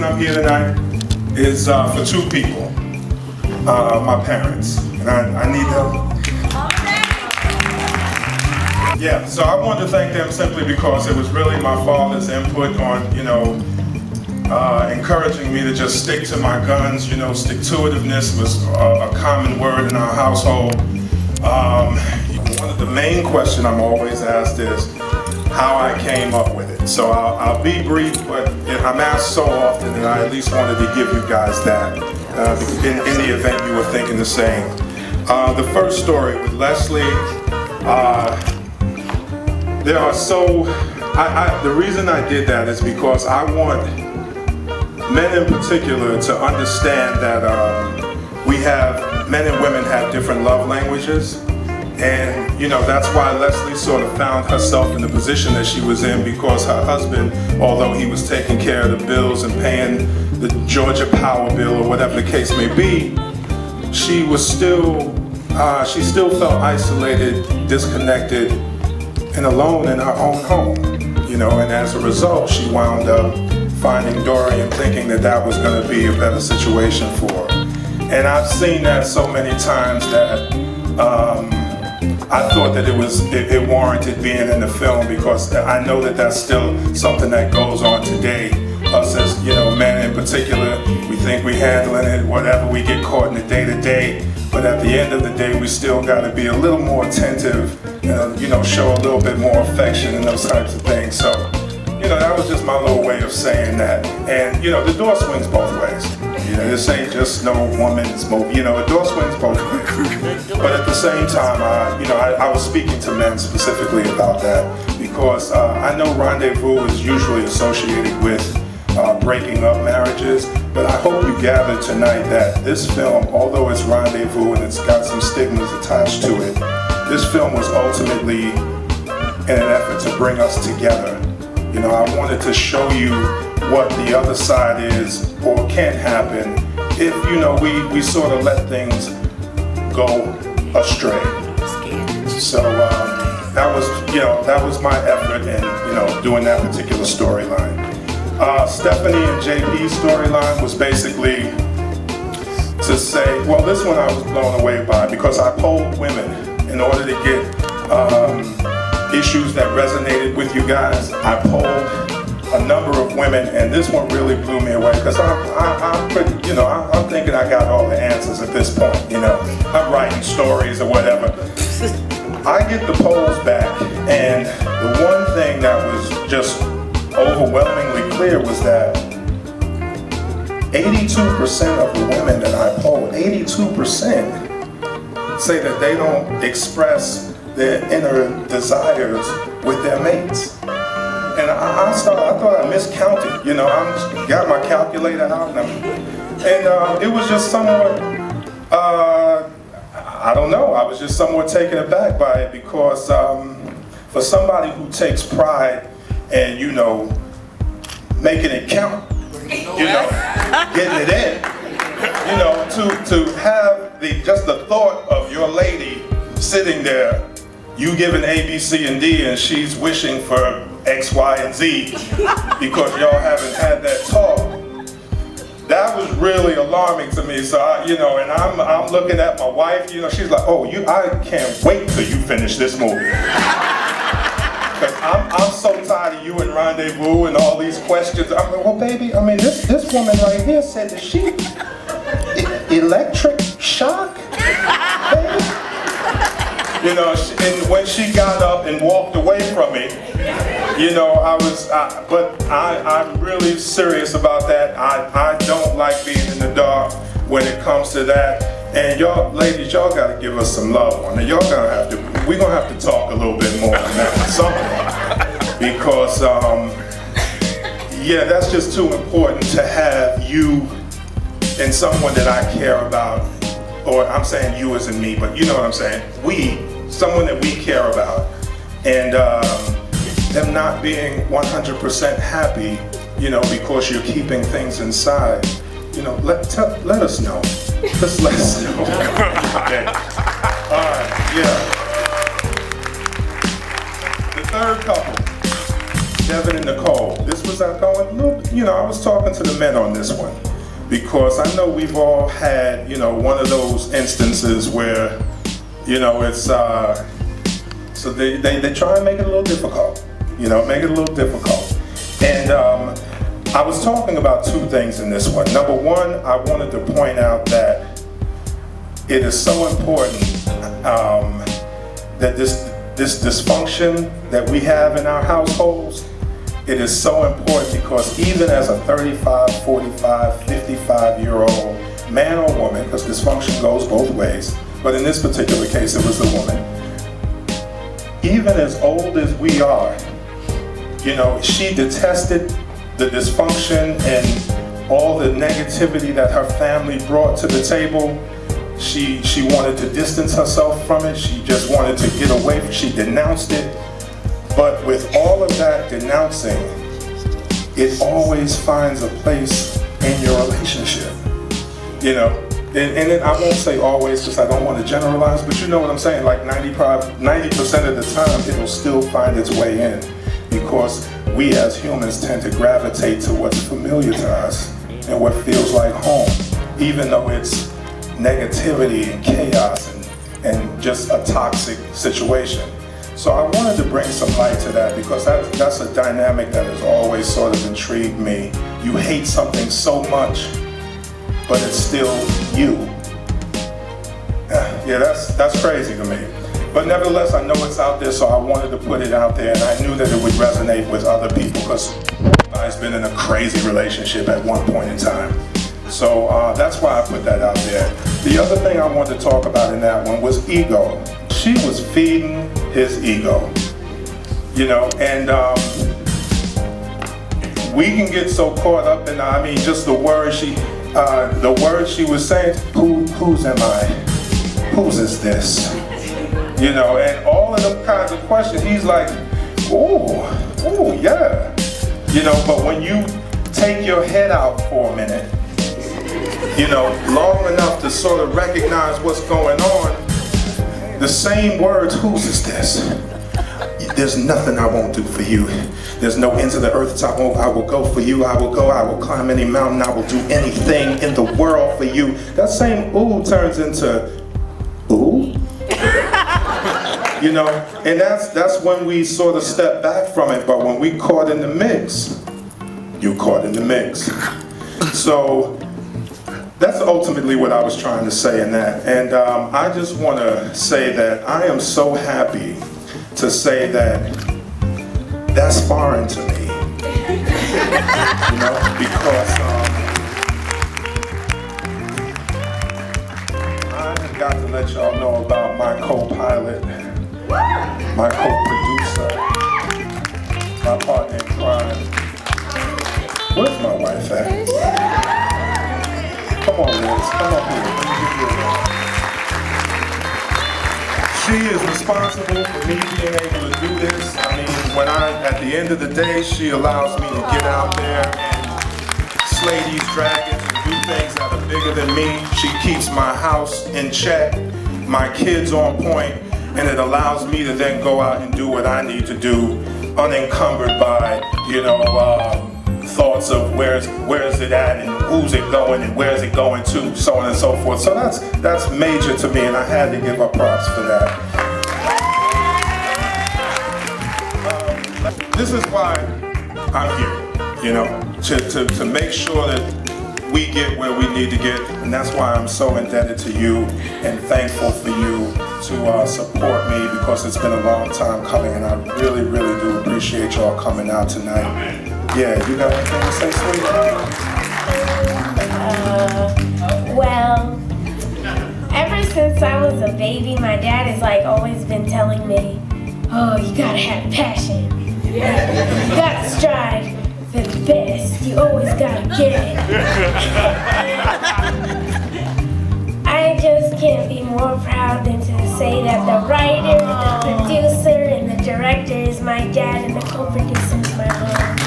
reason I'm here tonight is for two people, my parents, and I need help. Yeah, so I wanted to thank them simply because it was really my father's input on, encouraging me to just stick to my guns. Stick-to-itiveness was a common word in our household. One of the main questions I'm always asked is how I came up with it. So I'll be brief, but I'm asked so often, and I at least wanted to give you guys that in the event you were thinking the same. The first story with Leslie. The reason I did that is because I want men in particular to understand that men and women have different love languages. And that's why Leslie sort of found herself in the position that she was in, because her husband, although he was taking care of the bills and paying the Georgia Power bill or whatever the case may be, she still felt isolated, disconnected, and alone in her own home, and as a result, she wound up finding Dorian, thinking that was going to be a better situation for her. And I've seen that so many times that I thought that it warranted being in the film, because I know that that's still something that goes on today. Us as men in particular, we think we're handling it, whatever, we get caught in the day-to-day. But at the end of the day, we still got to be a little more attentive and, show a little bit more affection and those types of things. So, that was just my little way of saying that. And, the door swings both ways. This ain't just no woman's move. The door swings both ways. But at the same time, I was speaking to men specifically about that, because I know Rendezvous is usually associated with breaking up marriages, but I hope you gathered tonight that this film, although it's Rendezvous and it's got some stigmas attached to it, this film was ultimately in an effort to bring us together. I wanted to show you what the other side is or can happen if, we sort of let things go astray. So that was my effort in, doing that particular storyline. Stephanie and JP's storyline was basically to say, well, this one I was blown away by, because I polled women in order to get issues that resonated with you guys. I polled a number of women, and this one really blew me away, because I'm pretty, I'm thinking I got all the answers at this point. I'm writing stories or whatever. I get the polls back, and the one thing that was just overwhelmingly clear was that 82% of the women that I polled, 82% say that they don't express their inner desires with their mates. And I thought I miscounted. I got my calculator out, and it was just somewhat, I don't know, I was just somewhat taken aback by it, because for somebody who takes pride and making it count, getting it in, to have just the thought of your lady sitting there, you giving A, B, C, and D, and she's wishing for X, Y, and Z because y'all haven't had that talk. That was really alarming to me. So and I'm looking at my wife. She's like, "Oh, I can't wait till you finish this movie." Because I'm so tired of you and Rendezvous and all these questions. I'm like, well, baby, this woman right here said that she electric shock, baby. And when she got up and walked away from me, I'm really serious about that. I don't like being in the dark when it comes to that. And y'all, ladies, y'all gotta give us some love on it. We're gonna have to talk a little bit more on that something. Because, that's just too important to have you and someone that I care about, or I'm saying you as in me, but you know what I'm saying, someone that we care about, and them not being 100% happy, because you're keeping things inside. Let us know. Just let us know. Okay. All right, The third couple, Devin and Nicole. This was was I going? I was talking to the men on this one because I know we've all had, one of those instances where, it's, so they try and make it a little difficult, make it a little difficult. And I was talking about two things in this one. Number one, I wanted to point out that it is so important that this dysfunction that we have in our households, it is so important because even as a 35, 45, 55-year-old man or woman, because dysfunction goes both ways, but in this particular case it was the woman, even as old as we are, she detested the dysfunction and all the negativity that her family brought to the table. She wanted to distance herself from it. She just wanted to get away. She denounced it. But with all of that denouncing, it always finds a place in your relationship. And I won't say always because I don't want to generalize, but you know what I'm saying? Like 90% of the time, it'll still find its way in because we as humans tend to gravitate to what's familiar to us and what feels like home, even though it's negativity and chaos and just a toxic situation. So I wanted to bring some light to that because that's a dynamic that has always sort of intrigued me. You hate something so much, but it's still you. Yeah, that's crazy to me. But nevertheless, I know it's out there, so I wanted to put it out there, and I knew that it would resonate with other people because I've been in a crazy relationship at one point in time. So that's why I put that out there. The other thing I wanted to talk about in that one was ego. She was feeding his ego, and we can get so caught up in, just the words she was saying, whose am I? Whose is this? And all of them kinds of questions, he's like, ooh, yeah. But when you take your head out for a minute, long enough to sort of recognize what's going on, the same words, whose is this? There's nothing I won't do for you. There's no end to the earth. I will go for you. I will climb any mountain. I will do anything in the world for you. That same ooh turns into ooh. And that's when we sort of step back from it. But when we caught in the mix, you caught in the mix. So that's ultimately what I was trying to say in that. And I just want to say that I am so happy to say that that's foreign to me. Because I have got to let y'all know about my co-pilot, my co-producer, my partner in crime. Where's my wife at? Come on, Liz, come up here. She is responsible for me being able to do this. At the end of the day, she allows me to get out there and slay these dragons and do things that are bigger than me. She keeps my house in check, my kids on point, and it allows me to then go out and do what I need to do, unencumbered by, thoughts of where is it at and who's it going and where is it going to, so on and so forth. So that's major to me, and I had to give her props for that. This is why I'm here, to make sure that we get where we need to get, and that's why I'm so indebted to you and thankful for you to support me because it's been a long time coming, and I really, really do appreciate y'all coming out tonight. Yeah, you got anything to say, sweetheart? Well, ever since I was a baby, my dad has always been telling me, oh, you gotta have passion. You gotta strive for the best. You always gotta get it. I just can't be more proud than to say that the writer, the producer, and the director is my dad, and the co-producer is my mom.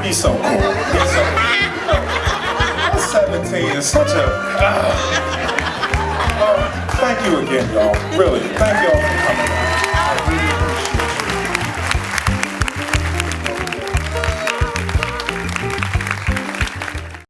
He's so cool. He's so cool. 17 is such a... thank you again, y'all. Really, thank y'all for coming.